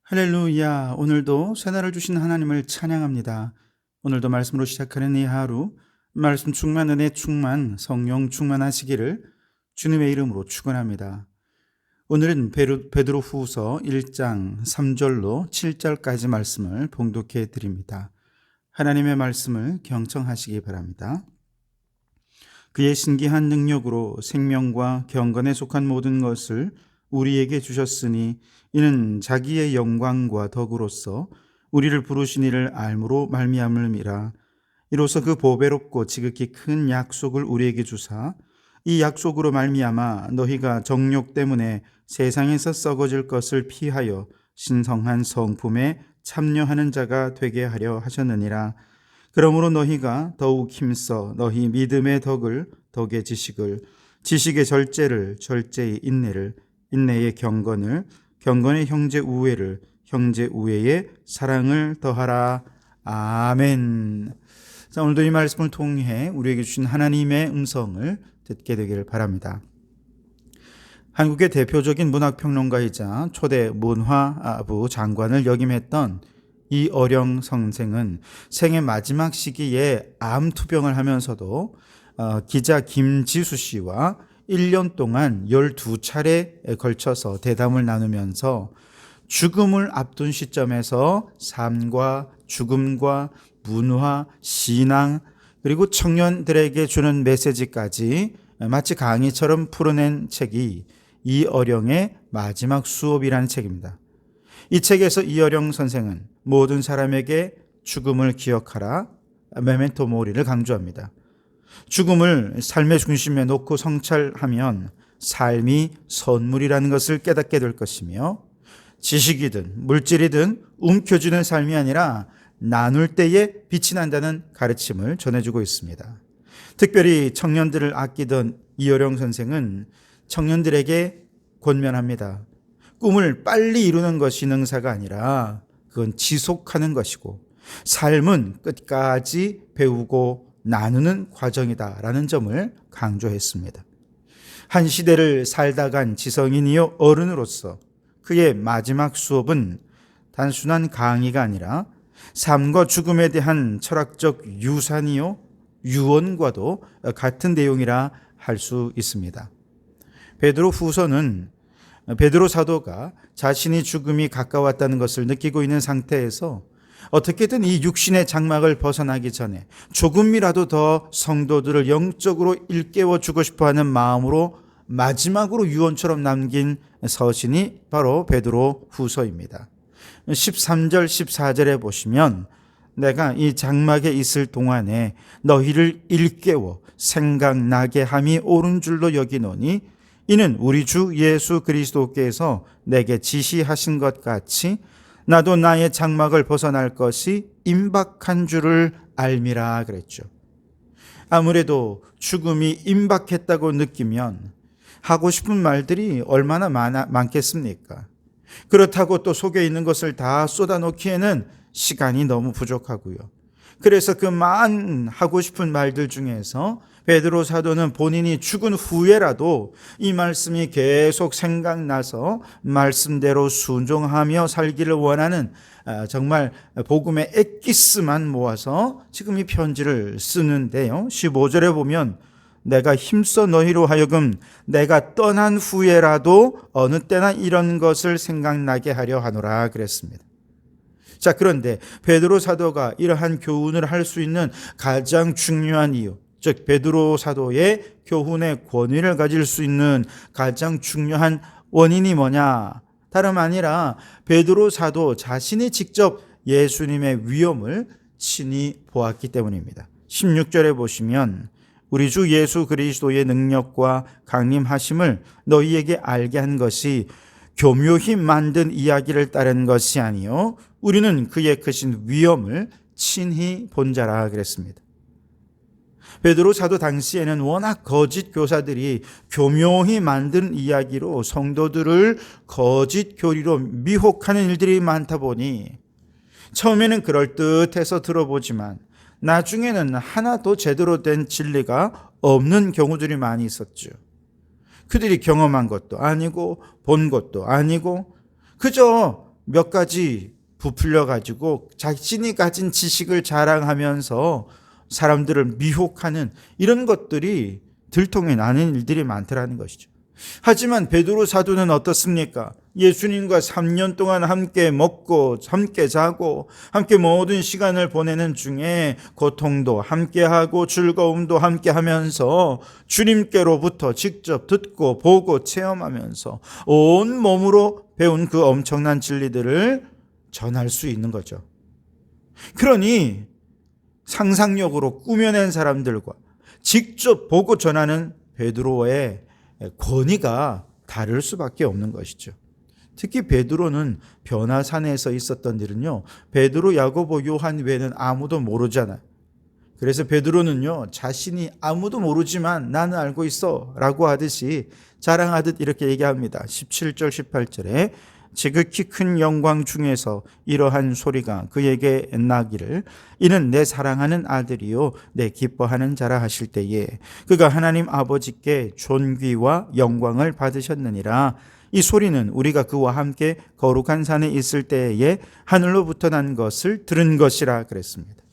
할렐루야. 오늘도 새날을 주신 하나님을 찬양합니다. 오늘도 말씀으로 시작하는 이 하루, 말씀 충만, 은혜 충만, 성령 충만하시기를 주님의 이름으로 축원합니다. 오늘은 베드로 후서 1장 3절로 7절까지 말씀을 봉독해 드립니다. 하나님의 말씀을 경청하시기 바랍니다. 그의 신기한 능력으로 생명과 경건에 속한 모든 것을 우리에게 주셨으니 이는 자기의 영광과 덕으로서 우리를 부르신 이를 알므로 말미암음이라. 이로써 그 보배롭고 지극히 큰 약속을 우리에게 주사 이 약속으로 말미암아 너희가 정욕 때문에 세상에서 썩어질 것을 피하여 신성한 성품에 참여하는 자가 되게 하려 하셨느니라. 그러므로 너희가 더욱 힘써 너희 믿음의 덕을, 덕의 지식을, 지식의 절제를, 절제의 인내를, 인내의 경건을, 경건의 형제 우애를, 형제 우애의 사랑을 더하라. 아멘. 자, 오늘도 이 말씀을 통해 우리에게 주신 하나님의 음성을 듣게 되기를 바랍니다. 한국의 대표적인 문학평론가이자 초대 문화부 장관을 역임했던 이어령 선생은 생애 마지막 시기에 암 투병을 하면서도 기자 김지수 씨와 1년 동안 12차례에 걸쳐서 대담을 나누면서 죽음을 앞둔 시점에서 삶과 죽음과 문화, 신앙, 그리고 청년들에게 주는 메시지까지 마치 강의처럼 풀어낸 책이 이어령의 마지막 수업이라는 책입니다. 이 책에서 이어령 선생은 모든 사람에게 죽음을 기억하라, 메멘토 모리를 강조합니다. 죽음을 삶의 중심에 놓고 성찰하면 삶이 선물이라는 것을 깨닫게 될 것이며, 지식이든 물질이든 움켜쥐는 삶이 아니라 나눌 때에 빛이 난다는 가르침을 전해주고 있습니다. 특별히 청년들을 아끼던 이어령 선생은 청년들에게 권면합니다. 꿈을 빨리 이루는 것이 능사가 아니라 그건 지속하는 것이고, 삶은 끝까지 배우고 나누는 과정이다라는 점을 강조했습니다. 한 시대를 살다 간 지성인이요 어른으로서 그의 마지막 수업은 단순한 강의가 아니라 삶과 죽음에 대한 철학적 유산이요 유언과도 같은 내용이라 할 수 있습니다. 베드로 후서는 베드로 사도가 자신이 죽음이 가까웠다는 것을 느끼고 있는 상태에서 어떻게든 이 육신의 장막을 벗어나기 전에 조금이라도 더 성도들을 영적으로 일깨워 주고 싶어하는 마음으로 마지막으로 유언처럼 남긴 서신이 바로 베드로 후서입니다. 13절 14절에 보시면 내가 이 장막에 있을 동안에 너희를 일깨워 생각나게 함이 옳은 줄로 여기노니 이는 우리 주 예수 그리스도께서 내게 지시하신 것 같이 나도 나의 장막을 벗어날 것이 임박한 줄을 알미라 그랬죠. 아무래도 죽음이 임박했다고 느끼면 하고 싶은 말들이 얼마나 많겠습니까? 그렇다고 또 속에 있는 것을 다 쏟아놓기에는 시간이 너무 부족하고요. 그래서 그 많은 하고 싶은 말들 중에서 베드로 사도는 본인이 죽은 후에라도 이 말씀이 계속 생각나서 말씀대로 순종하며 살기를 원하는 정말 복음의 엑기스만 모아서 지금 이 편지를 쓰는데요. 15절에 보면 내가 힘써 너희로 하여금 내가 떠난 후에라도 어느 때나 이런 것을 생각나게 하려 하노라 그랬습니다. 자, 그런데 베드로 사도가 이러한 교훈을 할 수 있는 가장 중요한 이유, 즉 베드로 사도의 교훈의 권위를 가질 수 있는 가장 중요한 원인이 뭐냐? 다름 아니라 베드로 사도 자신이 직접 예수님의 위엄을 친히 보았기 때문입니다. 16절에 보시면 우리 주 예수 그리스도의 능력과 강림하심을 너희에게 알게 한 것이 교묘히 만든 이야기를 따른 것이 아니요 우리는 그의 크신 위엄을 친히 본 자라 그랬습니다. 베드로 사도 당시에는 워낙 거짓 교사들이 교묘히 만든 이야기로 성도들을 거짓 교리로 미혹하는 일들이 많다 보니 처음에는 그럴듯해서 들어보지만 나중에는 하나도 제대로 된 진리가 없는 경우들이 많이 있었죠. 그들이 경험한 것도 아니고 본 것도 아니고 그저 몇 가지 부풀려 가지고 자신이 가진 지식을 자랑하면서 사람들을 미혹하는 이런 것들이 들통이 나는 일들이 많더라는 것이죠. 하지만 베드로 사도는 어떻습니까? 예수님과 3년 동안 함께 먹고 함께 자고 함께 모든 시간을 보내는 중에 고통도 함께하고 즐거움도 함께하면서 주님께로부터 직접 듣고 보고 체험하면서 온 몸으로 배운 그 엄청난 진리들을 전할 수 있는 거죠. 그러니 상상력으로 꾸며낸 사람들과 직접 보고 전하는 베드로의 권위가 다를 수밖에 없는 것이죠. 특히 베드로는 변화산에서 있었던 일은요, 베드로, 야고보, 요한 외에는 아무도 모르잖아요. 그래서 베드로는요, 자신이 아무도 모르지만 나는 알고 있어 라고 하듯이 자랑하듯 이렇게 얘기합니다. 17절 18절에 지극히 큰 영광 중에서 이러한 소리가 그에게 나기를 이는 내 사랑하는 아들이요 내 기뻐하는 자라 하실 때에 그가 하나님 아버지께 존귀와 영광을 받으셨느니라. 이 소리는 우리가 그와 함께 거룩한 산에 있을 때에 하늘로부터 난 것을 들은 것이라 그랬습니다.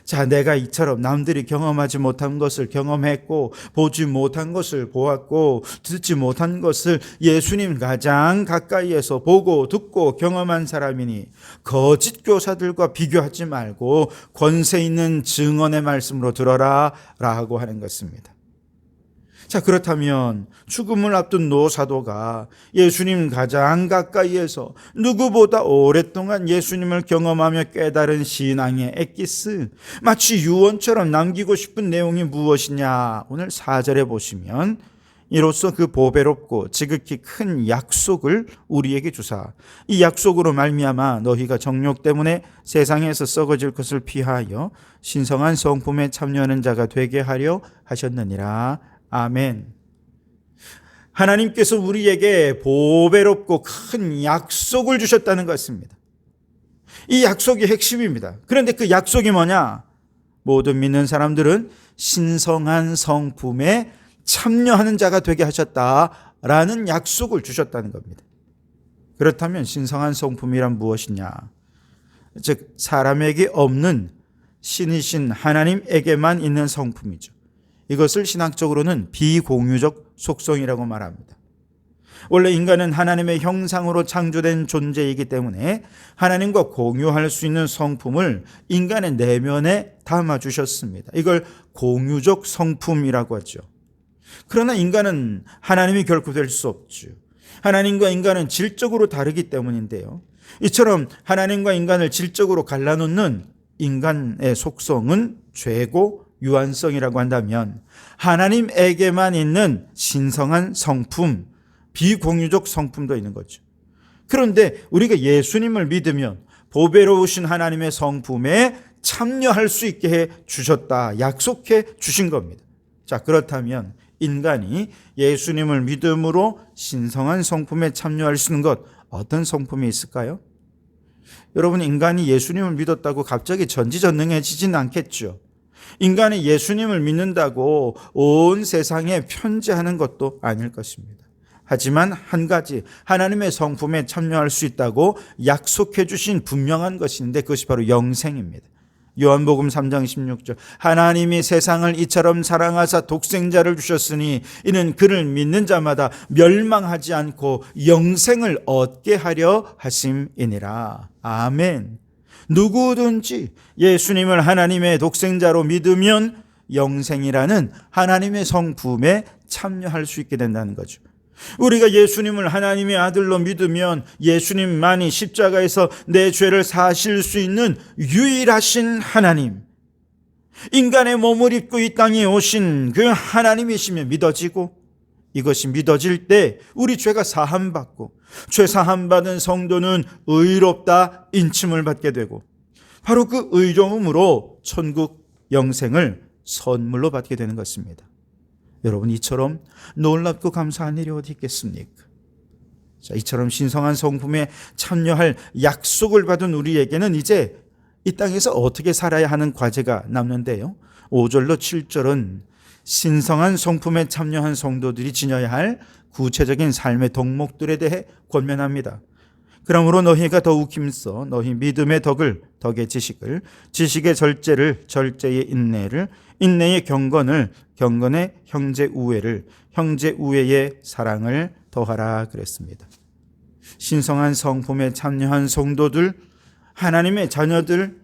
자, 내가 이처럼 남들이 경험하지 못한 것을 경험했고 보지 못한 것을 보았고 듣지 못한 것을 예수님 가장 가까이에서 보고 듣고 경험한 사람이니 거짓 교사들과 비교하지 말고 권세 있는 증언의 말씀으로 들어라 라고 하는 것입니다. 자, 그렇다면 죽음을 앞둔 노 사도가 예수님 가장 가까이에서 누구보다 오랫동안 예수님을 경험하며 깨달은 신앙의 엑기스, 마치 유언처럼 남기고 싶은 내용이 무엇이냐? 오늘 4절에 보시면 이로써 그 보배롭고 지극히 큰 약속을 우리에게 주사 이 약속으로 말미암아 너희가 정욕 때문에 세상에서 썩어질 것을 피하여 신성한 성품에 참여하는 자가 되게 하려 하셨느니라. 아멘. 하나님께서 우리에게 보배롭고 큰 약속을 주셨다는 것입니다. 이 약속이 핵심입니다. 그런데 그 약속이 뭐냐? 모든 믿는 사람들은 신성한 성품에 참여하는 자가 되게 하셨다라는 약속을 주셨다는 겁니다. 그렇다면 신성한 성품이란 무엇이냐? 즉 사람에게 없는 신이신 하나님에게만 있는 성품이죠. 이것을 신학적으로는 비공유적 속성이라고 말합니다. 원래 인간은 하나님의 형상으로 창조된 존재이기 때문에 하나님과 공유할 수 있는 성품을 인간의 내면에 담아주셨습니다. 이걸 공유적 성품이라고 하죠. 그러나 인간은 하나님이 결코 될 수 없죠. 하나님과 인간은 질적으로 다르기 때문인데요. 이처럼 하나님과 인간을 질적으로 갈라놓는 인간의 속성은 죄고 유한성이라고 한다면 하나님에게만 있는 신성한 성품, 비공유적 성품도 있는 거죠. 그런데 우리가 예수님을 믿으면 보배로우신 하나님의 성품에 참여할 수 있게 해 주셨다, 약속해 주신 겁니다. 자, 그렇다면 인간이 예수님을 믿음으로 신성한 성품에 참여할 수 있는 것, 어떤 성품이 있을까요? 여러분, 인간이 예수님을 믿었다고 갑자기 전지전능해지진 않겠죠. 인간이 예수님을 믿는다고 온 세상에 편재하는 것도 아닐 것입니다. 하지만 한 가지 하나님의 성품에 참여할 수 있다고 약속해 주신 분명한 것이 있는데 그것이 바로 영생입니다. 요한복음 3장 16절 하나님이 세상을 이처럼 사랑하사 독생자를 주셨으니 이는 그를 믿는 자마다 멸망하지 않고 영생을 얻게 하려 하심이니라. 아멘. 누구든지 예수님을 하나님의 독생자로 믿으면 영생이라는 하나님의 성품에 참여할 수 있게 된다는 거죠. 우리가 예수님을 하나님의 아들로 믿으면 예수님만이 십자가에서 내 죄를 사실 수 있는 유일하신 하나님, 인간의 몸을 입고 이 땅에 오신 그 하나님이시며 믿어지고, 이것이 믿어질 때 우리 죄가 사함받고 죄 사함받은 성도는 의롭다 인침을 받게 되고 바로 그 의로움으로 천국 영생을 선물로 받게 되는 것입니다. 여러분, 이처럼 놀랍고 감사한 일이 어디 있겠습니까? 자, 이처럼 신성한 성품에 참여할 약속을 받은 우리에게는 이제 이 땅에서 어떻게 살아야 하는 과제가 남는데요. 5절로 7절은 신성한 성품에 참여한 성도들이 지녀야 할 구체적인 삶의 덕목들에 대해 권면합니다. 그러므로 너희가 더욱 힘써 너희 믿음의 덕을 덕의 지식을, 지식의 절제를, 절제의 인내를, 인내의 경건을, 경건의 형제 우애를, 형제 우애의 사랑을 더하라 그랬습니다. 신성한 성품에 참여한 성도들, 하나님의 자녀들,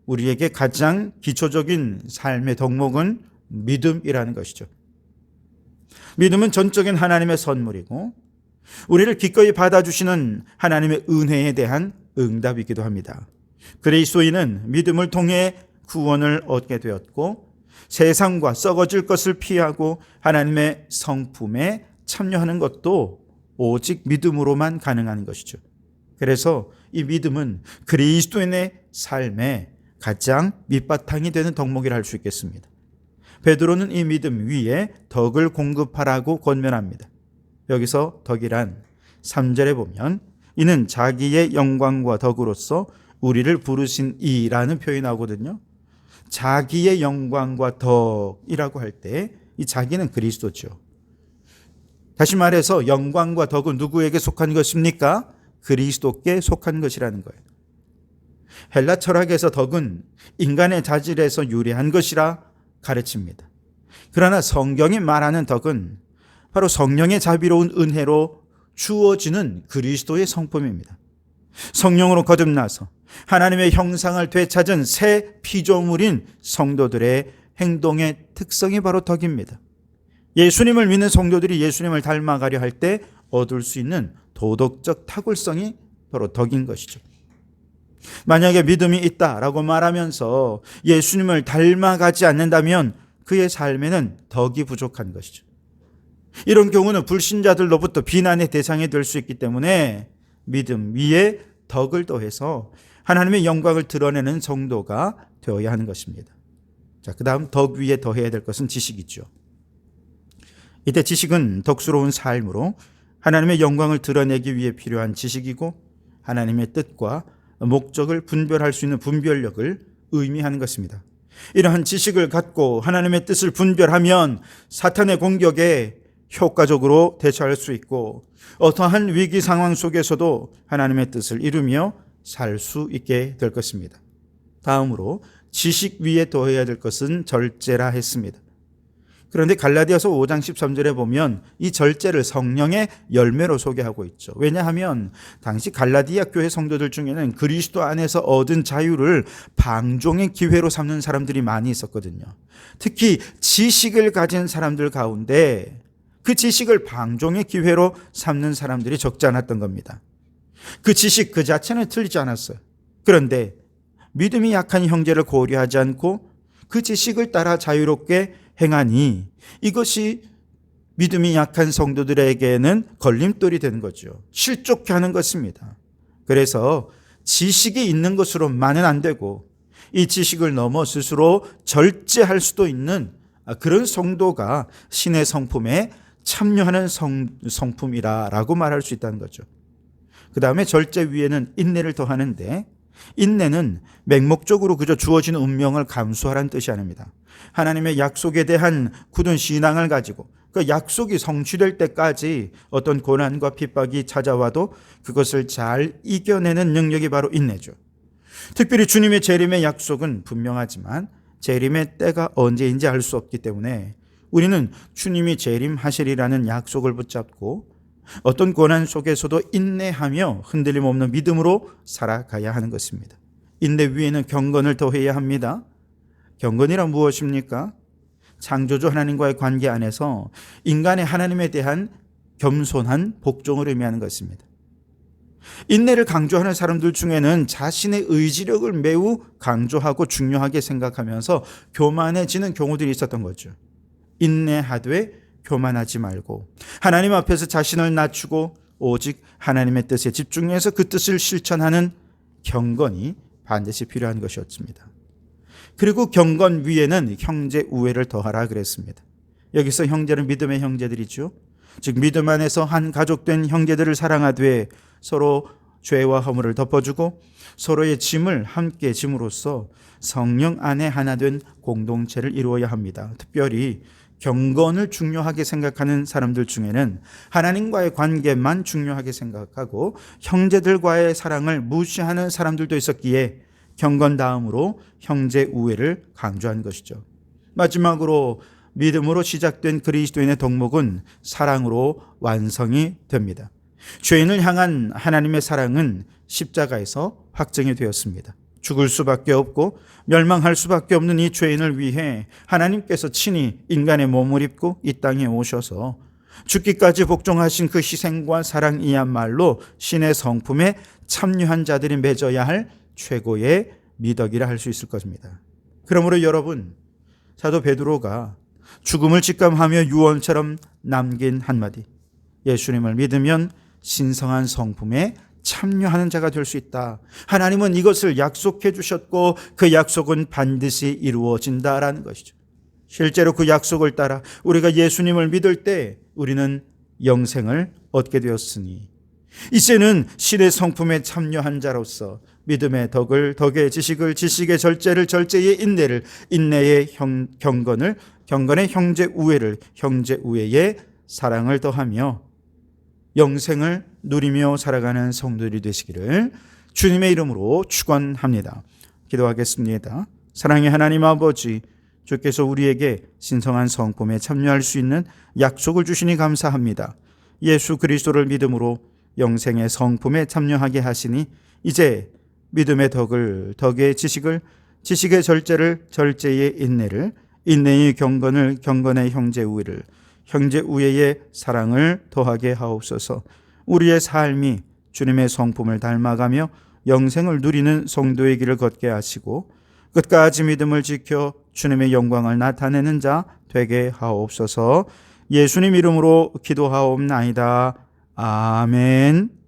우리에게 가장 기초적인 삶의 덕목은 믿음이라는 것이죠. 믿음은 전적인 하나님의 선물이고 우리를 기꺼이 받아주시는 하나님의 은혜에 대한 응답이기도 합니다. 그리스도인은 믿음을 통해 구원을 얻게 되었고 세상과 썩어질 것을 피하고 하나님의 성품에 참여하는 것도 오직 믿음으로만 가능한 것이죠. 그래서 이 믿음은 그리스도인의 삶의 가장 밑바탕이 되는 덕목이라 할 수 있겠습니다. 베드로는 이 믿음 위에 덕을 공급하라고 권면합니다. 여기서 덕이란 3절에 보면 이는 자기의 영광과 덕으로서 우리를 부르신 이라는 표현이 나오거든요. 자기의 영광과 덕이라고 할 때 이 자기는 그리스도죠. 다시 말해서 영광과 덕은 누구에게 속한 것입니까? 그리스도께 속한 것이라는 거예요. 헬라 철학에서 덕은 인간의 자질에서 유래한 것이라 가르칩니다. 그러나 성경이 말하는 덕은 바로 성령의 자비로운 은혜로 주어지는 그리스도의 성품입니다. 성령으로 거듭나서 하나님의 형상을 되찾은 새 피조물인 성도들의 행동의 특성이 바로 덕입니다. 예수님을 믿는 성도들이 예수님을 닮아가려 할 때 얻을 수 있는 도덕적 탁월성이 바로 덕인 것이죠. 만약에 믿음이 있다라고 말하면서 예수님을 닮아가지 않는다면 그의 삶에는 덕이 부족한 것이죠. 이런 경우는 불신자들로부터 비난의 대상이 될 수 있기 때문에 믿음 위에 덕을 더해서 하나님의 영광을 드러내는 성도가 되어야 하는 것입니다. 자, 그 다음 덕 위에 더해야 될 것은 지식이죠. 이때 지식은 덕스러운 삶으로 하나님의 영광을 드러내기 위해 필요한 지식이고 하나님의 뜻과 목적을 분별할 수 있는 분별력을 의미하는 것입니다. 이러한 지식을 갖고 하나님의 뜻을 분별하면 사탄의 공격에 효과적으로 대처할 수 있고 어떠한 위기 상황 속에서도 하나님의 뜻을 이루며 살 수 있게 될 것입니다. 다음으로 지식 위에 더해야 될 것은 절제라 했습니다. 그런데 갈라디아서 5장 13절에 보면 이 절제를 성령의 열매로 소개하고 있죠. 왜냐하면 당시 갈라디아 교회 성도들 중에는 그리스도 안에서 얻은 자유를 방종의 기회로 삼는 사람들이 많이 있었거든요. 특히 지식을 가진 사람들 가운데 그 지식을 방종의 기회로 삼는 사람들이 적지 않았던 겁니다. 그 지식 그 자체는 틀리지 않았어요. 그런데 믿음이 약한 형제를 고려하지 않고 그 지식을 따라 자유롭게 행하니 이것이 믿음이 약한 성도들에게는 걸림돌이 되는 거죠. 실족해 하는 것입니다. 그래서 지식이 있는 것으로만은 안 되고 이 지식을 넘어 스스로 절제할 수도 있는 그런 성도가 신의 성품에 참여하는 성품이라고 말할 수 있다는 거죠. 그 다음에 절제 위에는 인내를 더하는데 인내는 맹목적으로 그저 주어진 운명을 감수하라는 뜻이 아닙니다. 하나님의 약속에 대한 굳은 신앙을 가지고 그 약속이 성취될 때까지 어떤 고난과 핍박이 찾아와도 그것을 잘 이겨내는 능력이 바로 인내죠. 특별히 주님의 재림의 약속은 분명하지만 재림의 때가 언제인지 알 수 없기 때문에 우리는 주님이 재림하시리라는 약속을 붙잡고 어떤 고난 속에서도 인내하며 흔들림 없는 믿음으로 살아가야 하는 것입니다. 인내 위에는 경건을 더해야 합니다. 경건이란 무엇입니까? 창조주 하나님과의 관계 안에서 인간의 하나님에 대한 겸손한 복종을 의미하는 것입니다. 인내를 강조하는 사람들 중에는 자신의 의지력을 매우 강조하고 중요하게 생각하면서 교만해지는 경우들이 있었던 거죠. 인내하되 교만하지 말고 하나님 앞에서 자신을 낮추고 오직 하나님의 뜻에 집중해서 그 뜻을 실천하는 경건이 반드시 필요한 것이었습니다. 그리고 경건 위에는 형제 우애를 더하라 그랬습니다. 여기서 형제는 믿음의 형제들이죠. 즉 믿음 안에서 한 가족된 형제들을 사랑하되 서로 죄와 허물을 덮어주고 서로의 짐을 함께 짐으로써 성령 안에 하나 된 공동체를 이루어야 합니다. 특별히 경건을 중요하게 생각하는 사람들 중에는 하나님과의 관계만 중요하게 생각하고 형제들과의 사랑을 무시하는 사람들도 있었기에 경건 다음으로 형제 우애를 강조한 것이죠. 마지막으로 믿음으로 시작된 그리스도인의 덕목은 사랑으로 완성이 됩니다. 죄인을 향한 하나님의 사랑은 십자가에서 확증이 되었습니다. 죽을 수밖에 없고 멸망할 수밖에 없는 이 죄인을 위해 하나님께서 친히 인간의 몸을 입고 이 땅에 오셔서 죽기까지 복종하신 그 희생과 사랑이야말로 신의 성품에 참여한 자들이 맺어야 할 최고의 미덕이라 할 수 있을 것입니다. 그러므로 여러분, 사도 베드로가 죽음을 직감하며 유언처럼 남긴 한마디, 예수님을 믿으면 신성한 성품에 참여하는 자가 될 수 있다. 하나님은 이것을 약속해 주셨고 그 약속은 반드시 이루어진다라는 것이죠. 실제로 그 약속을 따라 우리가 예수님을 믿을 때 우리는 영생을 얻게 되었으니 이제는 신의 성품에 참여한 자로서 믿음의 덕을, 덕의 지식을, 지식의 절제를, 절제의 인내를, 인내의 경건을, 경건의 형제 우애를, 형제 우애의 사랑을 더하며 영생을 누리며 살아가는 성도들이 되시기를 주님의 이름으로 축원합니다. 기도하겠습니다. 사랑의 하나님 아버지, 주께서 우리에게 신성한 성품에 참여할 수 있는 약속을 주시니 감사합니다. 예수 그리스도를 믿음으로 영생의 성품에 참여하게 하시니 이제 믿음의 덕을, 덕의 지식을, 지식의 절제를, 절제의 인내를, 인내의 경건을, 경건의 형제 우애를, 형제 우애의 사랑을 더하게 하옵소서. 우리의 삶이 주님의 성품을 닮아가며 영생을 누리는 성도의 길을 걷게 하시고 끝까지 믿음을 지켜 주님의 영광을 나타내는 자 되게 하옵소서. 예수님 이름으로 기도하옵나이다. 아멘.